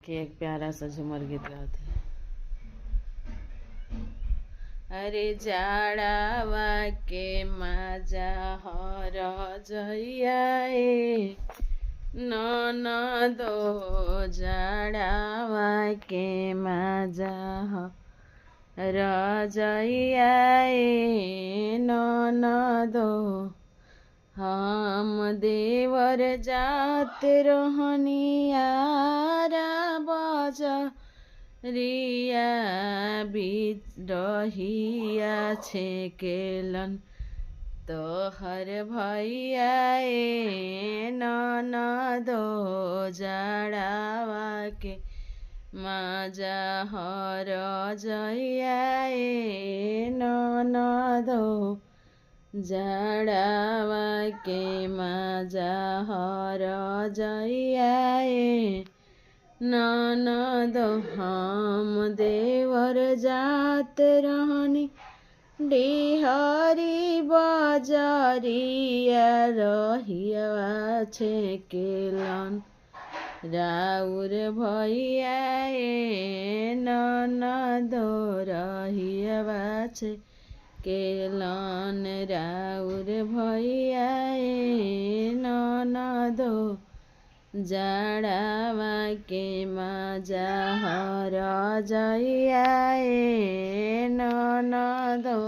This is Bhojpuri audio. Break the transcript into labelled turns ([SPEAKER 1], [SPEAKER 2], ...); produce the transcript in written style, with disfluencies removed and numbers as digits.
[SPEAKER 1] कि एक प्यारा सा झूमर गीत गाते हैं। अरे जाड़ावा के मजा हर जइयाए ननदो जाड़ावा के मजा हर जइयाए ननदो हम देवर जात रहनियारा बज रिया बिरहिया छेकेलन तोहर भैया ननदो जाड़ावा के मजा हर जइया ननदो जाड़ावा के मजा हर जइया ननदो हम देवर जात रहनी डिहरी बजरिया रहिया छेकेलन राउर भैया ननदो रहिया छेकेलन राउर भैया ननदो जाड़ावा के मजा हर जइया ननदो।